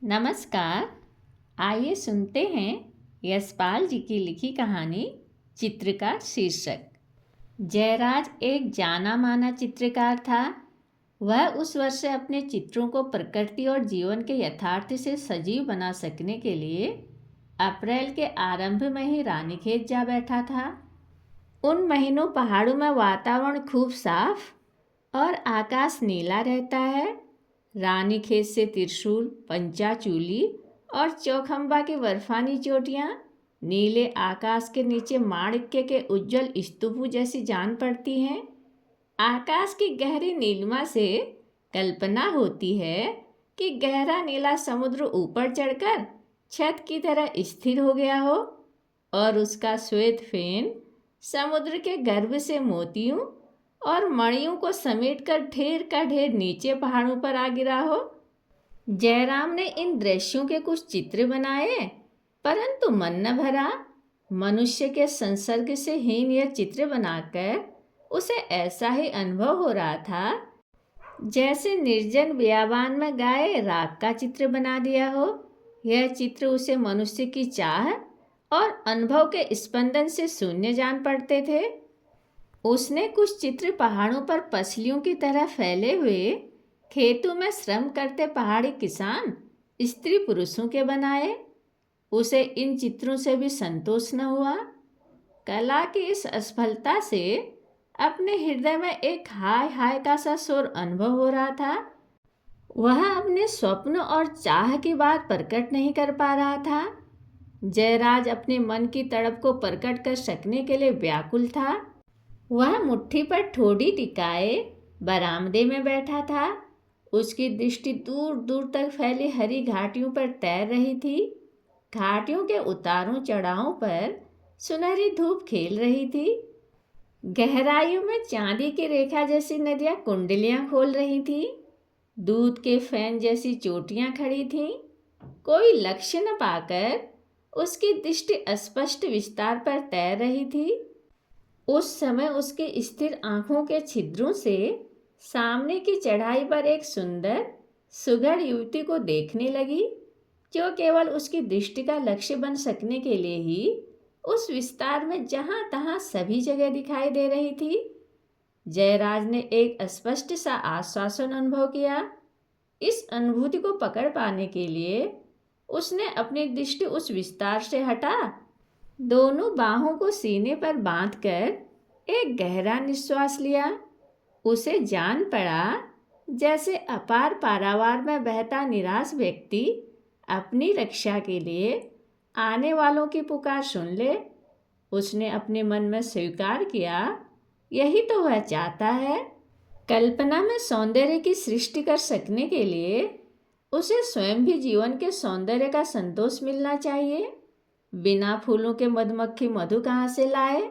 नमस्कार। आइए सुनते हैं यशपाल जी की लिखी कहानी चित्र का शीर्षक। जयराज एक जाना माना चित्रकार था। वह उस वर्ष अपने चित्रों को प्रकृति और जीवन के यथार्थ से सजीव बना सकने के लिए अप्रैल के आरंभ में ही रानीखेत जा बैठा था। उन महीनों पहाड़ों में वातावरण खूब साफ और आकाश नीला रहता है। रानीखेत से त्रिशूल, पंचाचूली और चौखंबा की बर्फानी चोटियाँ नीले आकाश के नीचे माणिक्य के उज्जवल स्तूपों जैसी जान पड़ती हैं। आकाश की गहरी नीलिमा से कल्पना होती है कि गहरा नीला समुद्र ऊपर चढ़कर छत की तरह स्थिर हो गया हो और उसका श्वेत फेन समुद्र के गर्भ से मोतियों और मणियों को समेटकर ढेर का ढेर नीचे पहाड़ों पर आ गिरा हो। जयराम ने इन दृश्यों के कुछ चित्र बनाए, परंतु मन न भरा। मनुष्य के संसर्ग से हीन यह चित्र बनाकर उसे ऐसा ही अनुभव हो रहा था जैसे निर्जन बियाबान में गाय राग का चित्र बना दिया हो। यह चित्र उसे मनुष्य की चाह और अनुभव के स्पंदन से शून्य जान पड़ते थे। उसने कुछ चित्र पहाड़ों पर पसलियों की तरह फैले हुए खेतों में श्रम करते पहाड़ी किसान, स्त्री पुरुषों के बनाए। उसे इन चित्रों से भी संतोष न हुआ। कला की इस असफलता से अपने हृदय में एक हाय हाय का सा शोर अनुभव हो रहा था। वह अपने स्वप्न और चाह की बात प्रकट नहीं कर पा रहा था। जयराज अपने मन की तड़प को प्रकट कर सकने के लिए व्याकुल था। वह मुट्ठी पर ठोड़ी टिकाए बरामदे में बैठा था। उसकी दृष्टि दूर दूर तक फैली हरी घाटियों पर तैर रही थी। घाटियों के उतारों चढ़ावों पर सुनहरी धूप खेल रही थी। गहराइयों में चांदी की रेखा जैसी नदियां कुंडलियां खोल रही थी। दूध के फैन जैसी चोटियां खड़ी थीं। कोई लक्ष्य न पाकर उसकी दृष्टि अस्पष्ट विस्तार पर तैर रही थी। उस समय उसके स्थिर आंखों के छिद्रों से सामने की चढ़ाई पर एक सुंदर सुघड़ युवती को देखने लगी, जो केवल उसकी दृष्टि का लक्ष्य बन सकने के लिए ही उस विस्तार में जहां तहां सभी जगह दिखाई दे रही थी। जयराज ने एक अस्पष्ट सा आश्वासन अनुभव किया। इस अनुभूति को पकड़ पाने के लिए उसने अपनी दृष्टि उस विस्तार से हटा दोनों बाहों को सीने पर बांधकर एक गहरा निश्वास लिया। उसे जान पड़ा जैसे अपार पारावार में बहता निराश व्यक्ति अपनी रक्षा के लिए आने वालों की पुकार सुन ले। उसने अपने मन में स्वीकार किया, यही तो वह चाहता है। कल्पना में सौंदर्य की सृष्टि कर सकने के लिए उसे स्वयं भी जीवन के सौंदर्य का संतोष मिलना चाहिए। बिना फूलों के मधुमक्खी मधु कहाँ से लाए।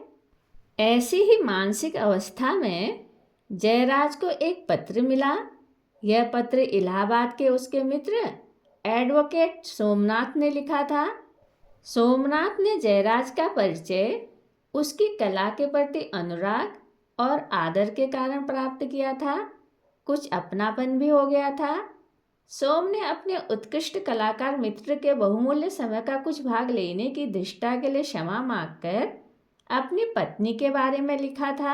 ऐसी ही मानसिक अवस्था में जयराज को एक पत्र मिला। यह पत्र इलाहाबाद के उसके मित्र एडवोकेट सोमनाथ ने लिखा था। सोमनाथ ने जयराज का परिचय उसकी कला के प्रति अनुराग और आदर के कारण प्राप्त किया था। कुछ अपनापन भी हो गया था। सोम ने अपने उत्कृष्ट कलाकार मित्र के बहुमूल्य समय का कुछ भाग लेने की दृष्टा के लिए क्षमा मांगकर अपनी पत्नी के बारे में लिखा था।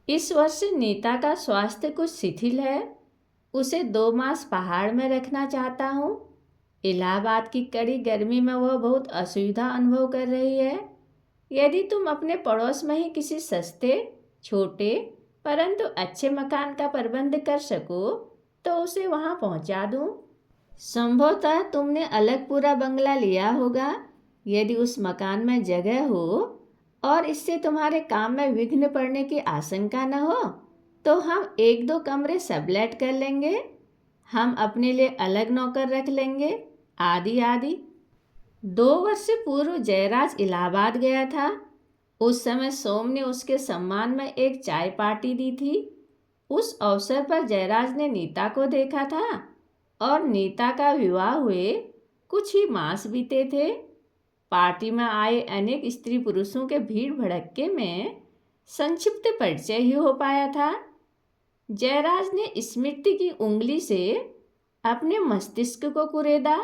इस वर्ष नीता का स्वास्थ्य कुछ शिथिल है। उसे 2 मास पहाड़ में रखना चाहता हूँ। इलाहाबाद की कड़ी गर्मी में वह बहुत असुविधा अनुभव कर रही है। यदि तुम अपने पड़ोस में ही किसी सस्ते, छोटे परंतु अच्छे मकान का प्रबंध कर सको तो उसे वहाँ पहुँचा दूँ। संभवतः तुमने अलग पूरा बंगला लिया होगा। यदि उस मकान में जगह हो और इससे तुम्हारे काम में विघ्न पड़ने की आशंका न हो तो हम 1-2 कमरे सबलेट कर लेंगे। हम अपने लिए अलग नौकर रख लेंगे, आदि आदि। 2 वर्ष पूर्व जयराज इलाहाबाद गया था। उस समय सोम ने उसके सम्मान में एक चाय पार्टी दी थी। उस अवसर पर जयराज ने नीता को देखा था और नीता का विवाह हुए कुछ ही मास बीते थे। पार्टी में आए अनेक स्त्री पुरुषों के भीड़ भड़क्के में संक्षिप्त परिचय ही हो पाया था। जयराज ने स्मृति की उंगली से अपने मस्तिष्क को कुरेदा।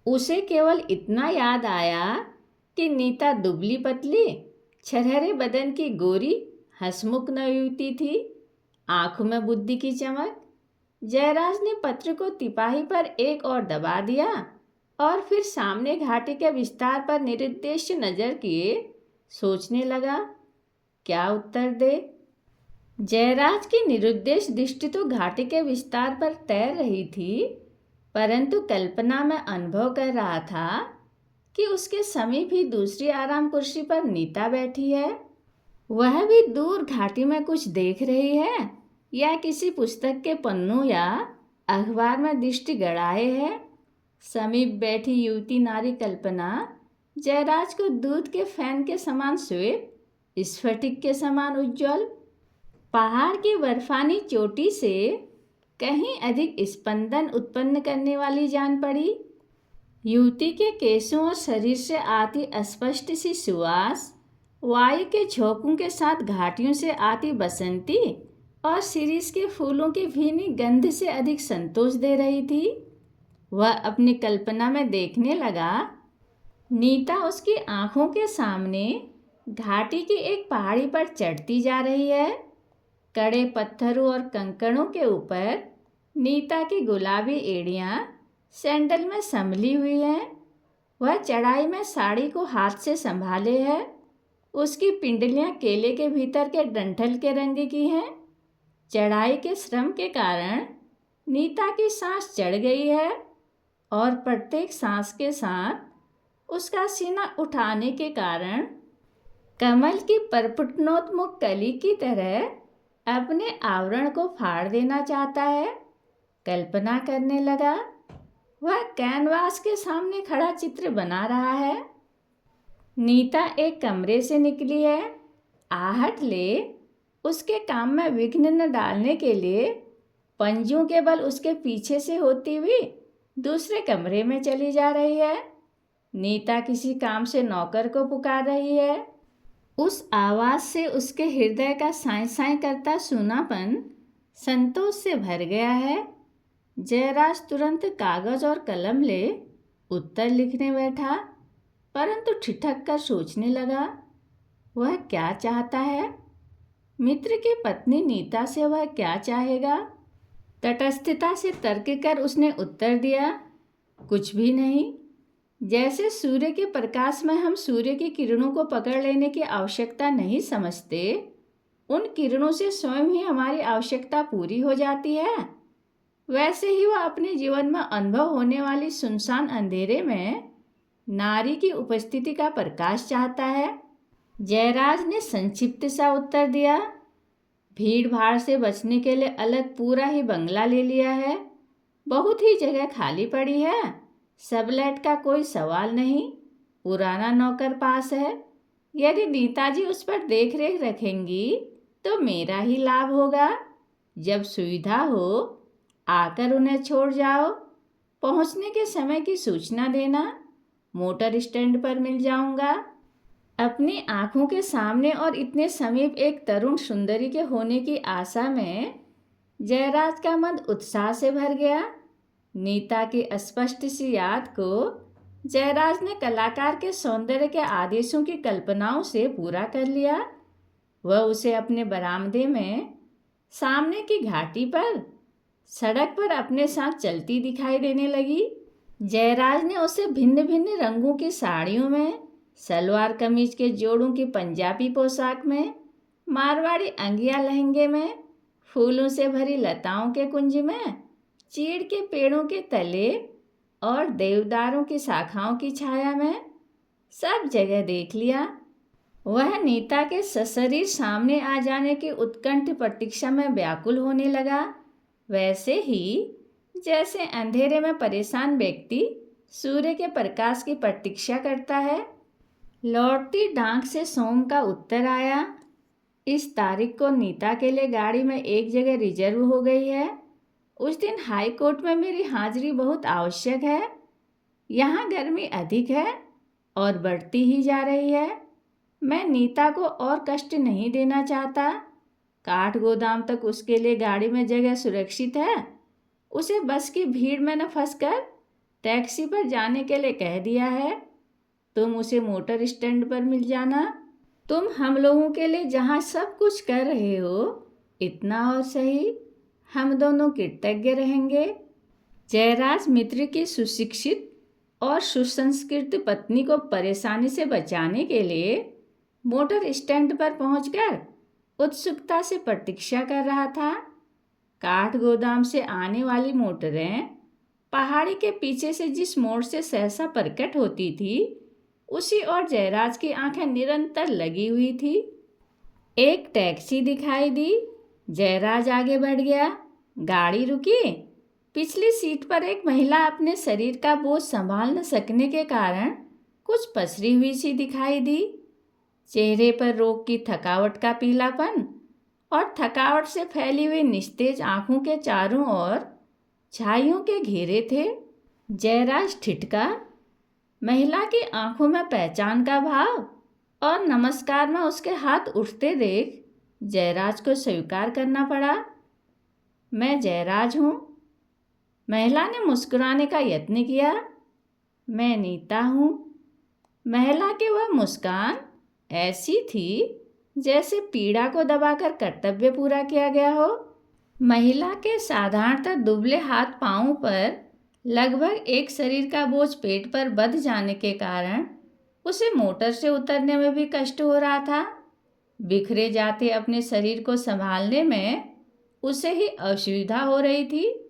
उसे केवल इतना याद आया कि नीता दुबली पतली, छरहरे बदन की गोरी, हंसमुख युवती थी, आंखों में बुद्धि की चमक। जयराज ने पत्र को तिपाही पर एक और दबा दिया और फिर सामने घाटी के विस्तार पर निरुद्देश्य नजर किए सोचने लगा क्या उत्तर दे। जयराज की निरुद्देश्य दृष्टि तो घाटी के विस्तार पर तैर रही थी, परंतु कल्पना में अनुभव कर रहा था कि उसके समीप ही दूसरी आराम कुर्सी पर नीता बैठी है। वह भी दूर घाटी में कुछ देख रही है या किसी पुस्तक के पन्नों या अखबार में दृष्टि गड़ाए है। समीप बैठी युवती नारी कल्पना जयराज को दूध के फैन के समान श्वेत, स्फटिक के समान उज्ज्वल, पहाड़ की बर्फानी चोटी से कहीं अधिक स्पंदन उत्पन्न करने वाली जान पड़ी। युवती के केशों और शरीर से आती अस्पष्ट सी सुवास वायु के झोंकों के साथ घाटियों से आती बसंती और शिरीष के फूलों की भीनी गंध से अधिक संतोष दे रही थी। वह अपनी कल्पना में देखने लगा, नीता उसकी आंखों के सामने घाटी की एक पहाड़ी पर चढ़ती जा रही है। कड़े पत्थरों और कंकड़ों के ऊपर नीता की गुलाबी एड़ियाँ सैंडल में संभली हुई हैं। वह चढ़ाई में साड़ी को हाथ से संभाले है। उसकी पिंडलियाँ केले के भीतर के डंठल के रंग की हैं। चढ़ाई के श्रम के कारण नीता की सांस चढ़ गई है और प्रत्येक सांस के साथ उसका सीना उठाने के कारण कमल की परपुटनोन्मुख कली की तरह अपने आवरण को फाड़ देना चाहता है। कल्पना करने लगा, वह कैनवास के सामने खड़ा चित्र बना रहा है। नीता एक कमरे से निकली है। आहट ले उसके काम में विघ्न न डालने के लिए पंजों के बल उसके पीछे से होती हुई दूसरे कमरे में चली जा रही है। नीता किसी काम से नौकर को पुकार रही है। उस आवाज़ से उसके हृदय का साँय साँय करता सूनापन संतोष से भर गया है। जयराज तुरंत कागज और कलम ले उत्तर लिखने बैठा, परंतु ठिठक कर सोचने लगा, वह क्या चाहता है? मित्र की पत्नी नीता से वह क्या चाहेगा? तटस्थता से तर्क कर उसने उत्तर दिया, कुछ भी नहीं। जैसे सूर्य के प्रकाश में हम सूर्य की किरणों को पकड़ लेने की आवश्यकता नहीं समझते, उन किरणों से स्वयं ही हमारी आवश्यकता पूरी हो जाती है, वैसे ही वह अपने जीवन में अनुभव होने वाली सुनसान अंधेरे में नारी की उपस्थिति का प्रकाश चाहता है। जयराज ने संक्षिप्त सा उत्तर दिया, भीड़ भाड़ से बचने के लिए अलग पूरा ही बंगला ले लिया है। बहुत ही जगह खाली पड़ी है। सबलेट का कोई सवाल नहीं। पुराना नौकर पास है। यदि नीताजी उस पर देख रेख रखेंगी तो मेरा ही लाभ होगा। जब सुविधा हो आकर उन्हें छोड़ जाओ। पहुंचने के समय की सूचना देना। मोटर स्टैंड पर मिल जाऊंगा। अपनी आंखों के सामने और इतने समीप एक तरुण सुंदरी के होने की आशा में जयराज का मन उत्साह से भर गया। नीता की अस्पष्ट सी याद को जयराज ने कलाकार के सौंदर्य के आदेशों की कल्पनाओं से पूरा कर लिया। वह उसे अपने बरामदे में सामने की घाटी पर सड़क पर अपने साथ चलती दिखाई देने लगी। जयराज ने उसे भिन्न भिन्न रंगों की साड़ियों में, सलवार कमीज के जोड़ों की पंजाबी पोशाक में, मारवाड़ी अंगिया लहंगे में, फूलों से भरी लताओं के कुंज में, चीड़ के पेड़ों के तले और देवदारों की शाखाओं की छाया में सब जगह देख लिया। वह नीता के सशरीर सामने आ जाने की उत्कंठ प्रतीक्षा में व्याकुल होने लगा, वैसे ही जैसे अंधेरे में परेशान व्यक्ति सूर्य के प्रकाश की प्रतीक्षा करता है। लौटती डाक से सोम का उत्तर आया। इस तारीख को नीता के लिए गाड़ी में एक जगह रिजर्व हो गई है। उस दिन हाई कोर्ट में मेरी हाजिरी बहुत आवश्यक है। यहाँ गर्मी अधिक है और बढ़ती ही जा रही है। मैं नीता को और कष्ट नहीं देना चाहता। काठ गोदाम तक उसके लिए गाड़ी में जगह सुरक्षित है, उसे बस की भीड़ में न फंसकर टैक्सी पर जाने के लिए कह दिया है। तुम उसे मोटर स्टैंड पर मिल जाना। तुम हम लोगों के लिए जहाँ सब कुछ कर रहे हो, इतना और सही, हम दोनों कृतज्ञ रहेंगे। जयराज मित्र की सुशिक्षित और सुसंस्कृत पत्नी को परेशानी से बचाने के लिए मोटर स्टैंड पर पहुंचकर उत्सुकता से प्रतीक्षा कर रहा था। काठ गोदाम से आने वाली मोटरें पहाड़ी के पीछे से जिस मोड़ से सहसा प्रकट होती थी, उसी ओर जयराज की आंखें निरंतर लगी हुई थी। एक टैक्सी दिखाई दी। जयराज आगे बढ़ गया। गाड़ी रुकी। पिछली सीट पर एक महिला अपने शरीर का बोझ संभाल न सकने के कारण कुछ पसरी हुई सी दिखाई दी। चेहरे पर रोग की थकावट का पीलापन और थकावट से फैली हुई निस्तेज आंखों के चारों ओर छाइयों के घेरे थे। जयराज ठिठका। महिला की आंखों में पहचान का भाव और नमस्कार में उसके हाथ उठते देख जयराज को स्वीकार करना पड़ा। मैं जयराज हूँ। महिला ने मुस्कुराने का यत्न किया। मैं नीता हूँ। महिला की वह मुस्कान ऐसी थी जैसे पीड़ा को दबाकर कर्तव्य पूरा किया गया हो। महिला के साधारणतः दुबले हाथ पांवों पर लगभग एक शरीर का बोझ पेट पर बंध जाने के कारण उसे मोटर से उतरने में भी कष्ट हो रहा था। बिखरे जाते अपने शरीर को संभालने में उसे ही असुविधा हो रही थी,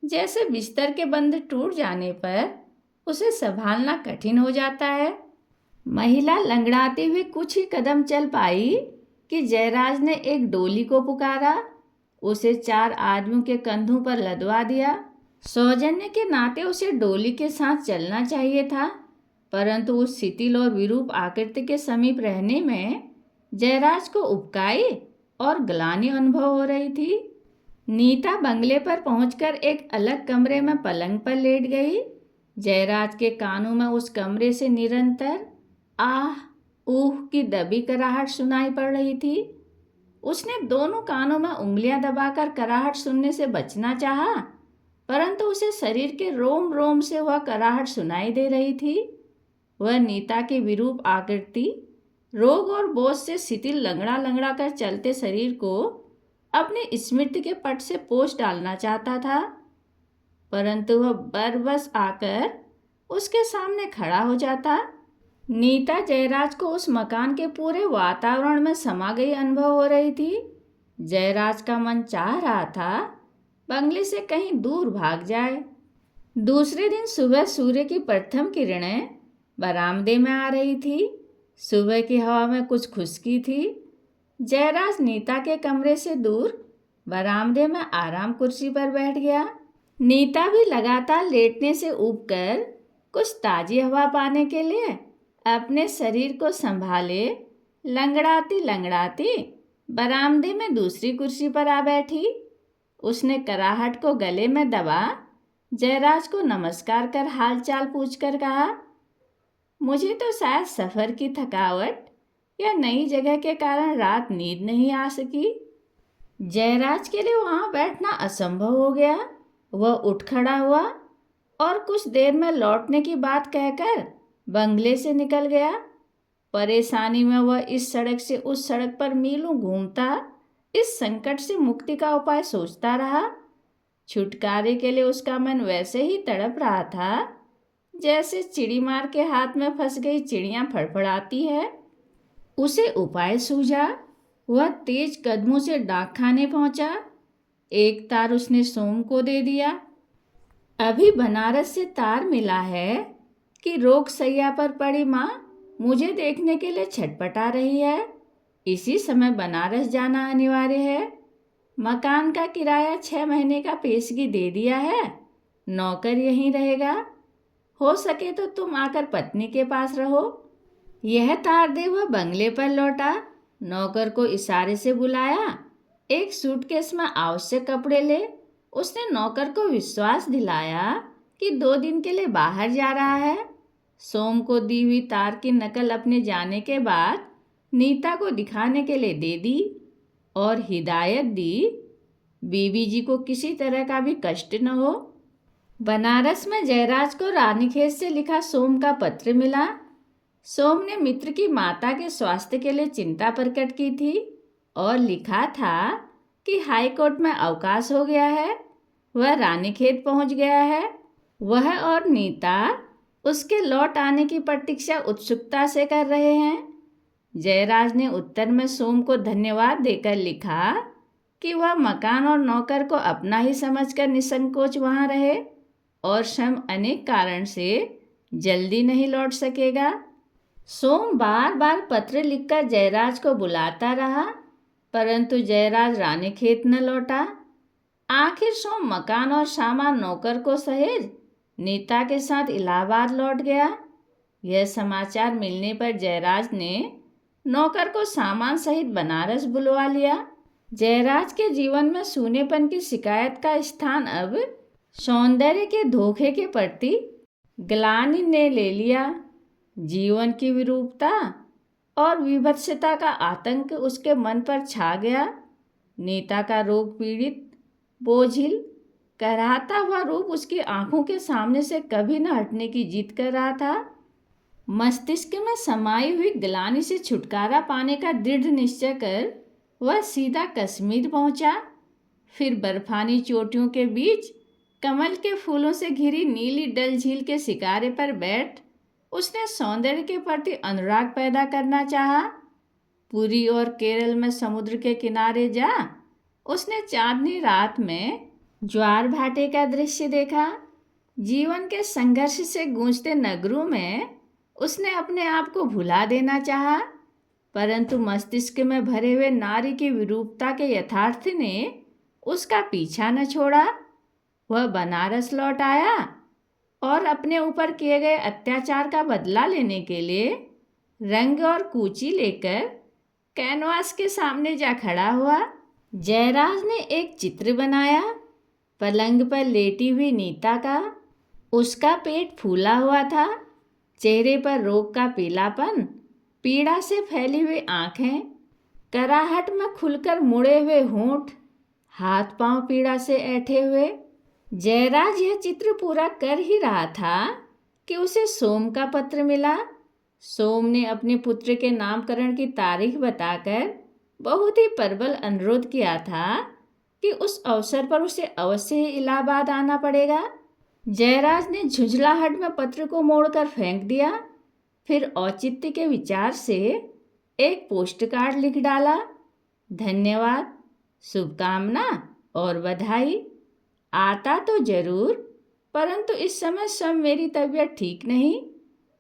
जैसे बिस्तर के बंध टूट जाने पर उसे संभालना कठिन हो जाता है। महिला लंगड़ाती हुई कुछ ही कदम चल पाई कि जयराज ने एक डोली को पुकारा। उसे 4 आदमियों के कंधों पर लदवा दिया। सौजन्य के नाते उसे डोली के साथ चलना चाहिए था, परंतु उस शिथिल और विरूप आकृति के समीप रहने में जयराज को उबकाई और ग्लानि अनुभव हो रही थी। नीता बंगले पर पहुंचकर एक अलग कमरे में पलंग पर लेट गई। जयराज के कानों में उस कमरे से निरंतर आह ऊह की दबी कराहट सुनाई पड़ रही थी। उसने दोनों कानों में उंगलियां दबाकर कराहट सुनने से बचना चाहा, परंतु उसे शरीर के रोम रोम से वह कराहट सुनाई दे रही थी। वह नीता की विरूप आकृति, रोग और बोझ से शिथिल लंगड़ा लंगड़ा कर चलते शरीर को अपने स्मृति के पट से पोंछ डालना चाहता था, परंतु वह बरबस आकर उसके सामने खड़ा हो जाता। नीता जयराज को उस मकान के पूरे वातावरण में समा गई अनुभव हो रही थी। जयराज का मन चाह रहा था बंगले से कहीं दूर भाग जाए। दूसरे दिन सुबह सूर्य की प्रथम किरणें बरामदे में आ रही थी। सुबह की हवा में कुछ खुशकी थी। जयराज नीता के कमरे से दूर बरामदे में आराम कुर्सी पर बैठ गया। नीता भी लगातार लेटने से ऊबकर कुछ ताजी हवा पाने के लिए अपने शरीर को संभाले लंगड़ाती लंगड़ाती बरामदे में दूसरी कुर्सी पर आ बैठी। उसने कराहट को गले में दबा जयराज को नमस्कार कर हालचाल पूछकर कहा, मुझे तो शायद सफ़र की थकावट या नई जगह के कारण रात नींद नहीं आ सकी। जयराज के लिए वहाँ बैठना असंभव हो गया। वह उठ खड़ा हुआ और कुछ देर में लौटने की बात कहकर बंगले से निकल गया। परेशानी में वह इस सड़क से उस सड़क पर मीलों घूमता इस संकट से मुक्ति का उपाय सोचता रहा। छुटकारे के लिए उसका मन वैसे ही तड़प रहा था जैसे चिड़ीमार के हाथ में फंस गई चिड़िया फड़फड़ाती है। उसे उपाय सूझा। वह तेज कदमों से डाक खाने पहुंचा। एक तार उसने सोम को दे दिया। अभी बनारस से तार मिला है कि रोग सैया पर पड़ी माँ मुझे देखने के लिए छटपटा रही है। इसी समय बनारस जाना अनिवार्य है। मकान का किराया 6 महीने का पेशगी दे दिया है। नौकर यहीं रहेगा। हो सके तो तुम आकर पत्नी के पास रहो। यह तार दे वह बंगले पर लौटा। नौकर को इशारे से बुलाया। एक सूटकेस में आवश्यक कपड़े ले। उसने नौकर को विश्वास दिलाया कि 2 दिन के लिए बाहर जा रहा है। सोम को दी हुई तार की नकल अपने जाने के बाद नीता को दिखाने के लिए दे दी और हिदायत दी, बीवी जी को किसी तरह का भी कष्ट न हो। बनारस में जयराज को रानीखेत से लिखा सोम का पत्र मिला। सोम ने मित्र की माता के स्वास्थ्य के लिए चिंता प्रकट की थी और लिखा था कि हाई कोर्ट में अवकाश हो गया है, वह रानीखेत पहुंच गया है। वह और नीता उसके लौट आने की प्रतीक्षा उत्सुकता से कर रहे हैं। जयराज ने उत्तर में सोम को धन्यवाद देकर लिखा कि वह मकान और नौकर को अपना ही समझकर निसंकोच वहां रहे और स्वयं अनेक कारण से जल्दी नहीं लौट सकेगा। सोम बार बार पत्र लिखकर जयराज को बुलाता रहा, परंतु जयराज रानीखेत न लौटा। आखिर सोम मकान और सामान नौकर को सहेज नीता के साथ इलाहाबाद लौट गया। यह समाचार मिलने पर जयराज ने नौकर को सामान सहित बनारस बुलवा लिया। जयराज के जीवन में सूनेपन की शिकायत का स्थान अब सौंदर्य के धोखे के प्रति ग्लानि ने ले लिया। जीवन की विरूपता और विभत्सता का आतंक उसके मन पर छा गया। नीता का रोग पीड़ित, बोझिल, कराहता हुआ रूप उसकी आंखों के सामने से कभी न हटने की जिद कर रहा था। मस्तिष्क में समाई हुई ग्लानि से छुटकारा पाने का दृढ़ निश्चय कर वह सीधा कश्मीर पहुंचा। फिर बर्फानी चोटियों के बीच कमल के फूलों से घिरी नीली डल झील के शिकारे पर बैठ उसने सौंदर्य के प्रति अनुराग पैदा करना चाहा। पुरी और केरल में समुद्र के किनारे जा उसने चांदनी रात में ज्वार भाटे का दृश्य देखा। जीवन के संघर्ष से गूंजते नगरों में उसने अपने आप को भुला देना चाहा, परंतु मस्तिष्क में भरे हुए नारी की विरूपता के यथार्थ ने उसका पीछा न छोड़ा। वह बनारस लौट आया और अपने ऊपर किए गए अत्याचार का बदला लेने के लिए रंग और कूची लेकर कैनवास के सामने जा खड़ा हुआ। जयराज ने एक चित्र बनाया, पलंग पर लेटी हुई नीता का। उसका पेट फूला हुआ था, चेहरे पर रोग का पीलापन, पीड़ा से फैली हुई आंखें, कराहट में खुलकर मुड़े हुए होंठ, हाथ पांव पीड़ा से ऐंठे हुए। जयराज यह चित्र पूरा कर ही रहा था कि उसे सोम का पत्र मिला। सोम ने अपने पुत्र के नामकरण की तारीख बताकर बहुत ही प्रबल अनुरोध किया था कि उस अवसर पर उसे अवश्य ही इलाहाबाद आना पड़ेगा। जयराज ने झुंझलाहट में पत्र को मोड़कर फेंक दिया, फिर औचित्य के विचार से एक पोस्ट कार्ड लिख डाला। धन्यवाद, शुभकामना और बधाई। आता तो जरूर, परंतु इस समय स्वयं मेरी तबीयत ठीक नहीं।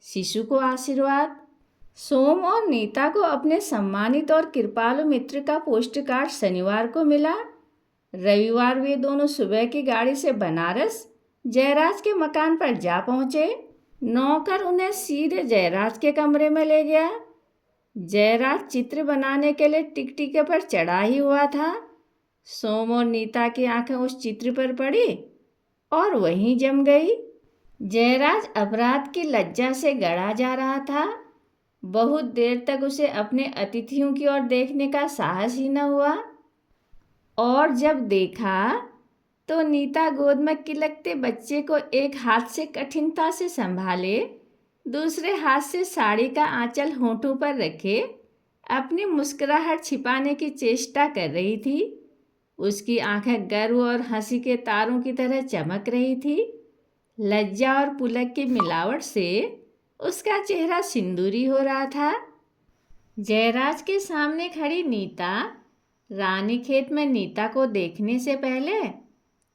शिशु को आशीर्वाद। सोम और नीता को अपने सम्मानित और कृपालु मित्र का पोस्ट कार्ड शनिवार को मिला। रविवार वे दोनों सुबह की गाड़ी से बनारस जयराज के मकान पर जा पहुंचे। नौकर उन्हें सीधे जयराज के कमरे में ले गया। जयराज चित्र बनाने के लिए टिकटिके पर चढ़ा ही हुआ था। सोम और नीता की आंखें उस चित्र पर पड़ी और वहीं जम गई। जयराज अपराध की लज्जा से गड़ा जा रहा था। बहुत देर तक उसे अपने अतिथियों की ओर देखने का साहस ही न हुआ, और जब देखा तो नीता गोद में किलकते बच्चे को एक हाथ से कठिनता से संभाले, दूसरे हाथ से साड़ी का आंचल होंठों पर रखे अपनी मुस्कुराहट छिपाने की चेष्टा कर रही थी। उसकी आंखें गर्व और हंसी के तारों की तरह चमक रही थी। लज्जा और पुलक की मिलावट से उसका चेहरा सिंदूरी हो रहा था। जयराज के सामने खड़ी नीता रानीखेत में नीता को देखने से पहले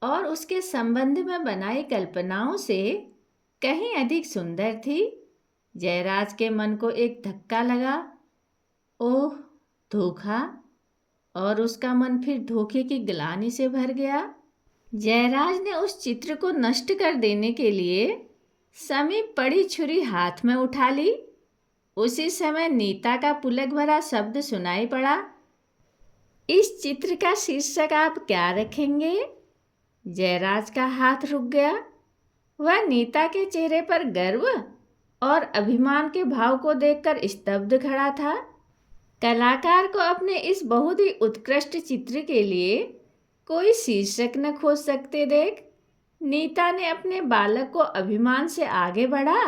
और उसके संबंध में बनाई कल्पनाओं से कहीं अधिक सुंदर थी। जयराज के मन को एक धक्का लगा। ओह, धोखा! और उसका मन फिर धोखे की ग्लानि से भर गया। जयराज ने उस चित्र को नष्ट कर देने के लिए समीप पड़ी छुरी हाथ में उठा ली। उसी समय नीता का पुलक भरा शब्द सुनाई पड़ा। इस चित्र का शीर्षक आप क्या रखेंगे? जयराज का हाथ रुक गया। वह नीता के चेहरे पर गर्व और अभिमान के भाव को देखकर स्तब्ध खड़ा था। कलाकार को अपने इस बहुत ही उत्कृष्ट चित्र के लिए कोई शीर्षक न खोज सकते देख। नीता ने अपने बालक को अभिमान से आगे बढ़ा,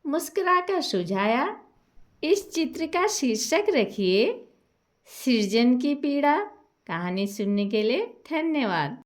मुस्कुराकर सुझाया, इस चित्र का शीर्षक रखिए सृजन की पीड़ा। कहानी सुनने के लिए धन्यवाद।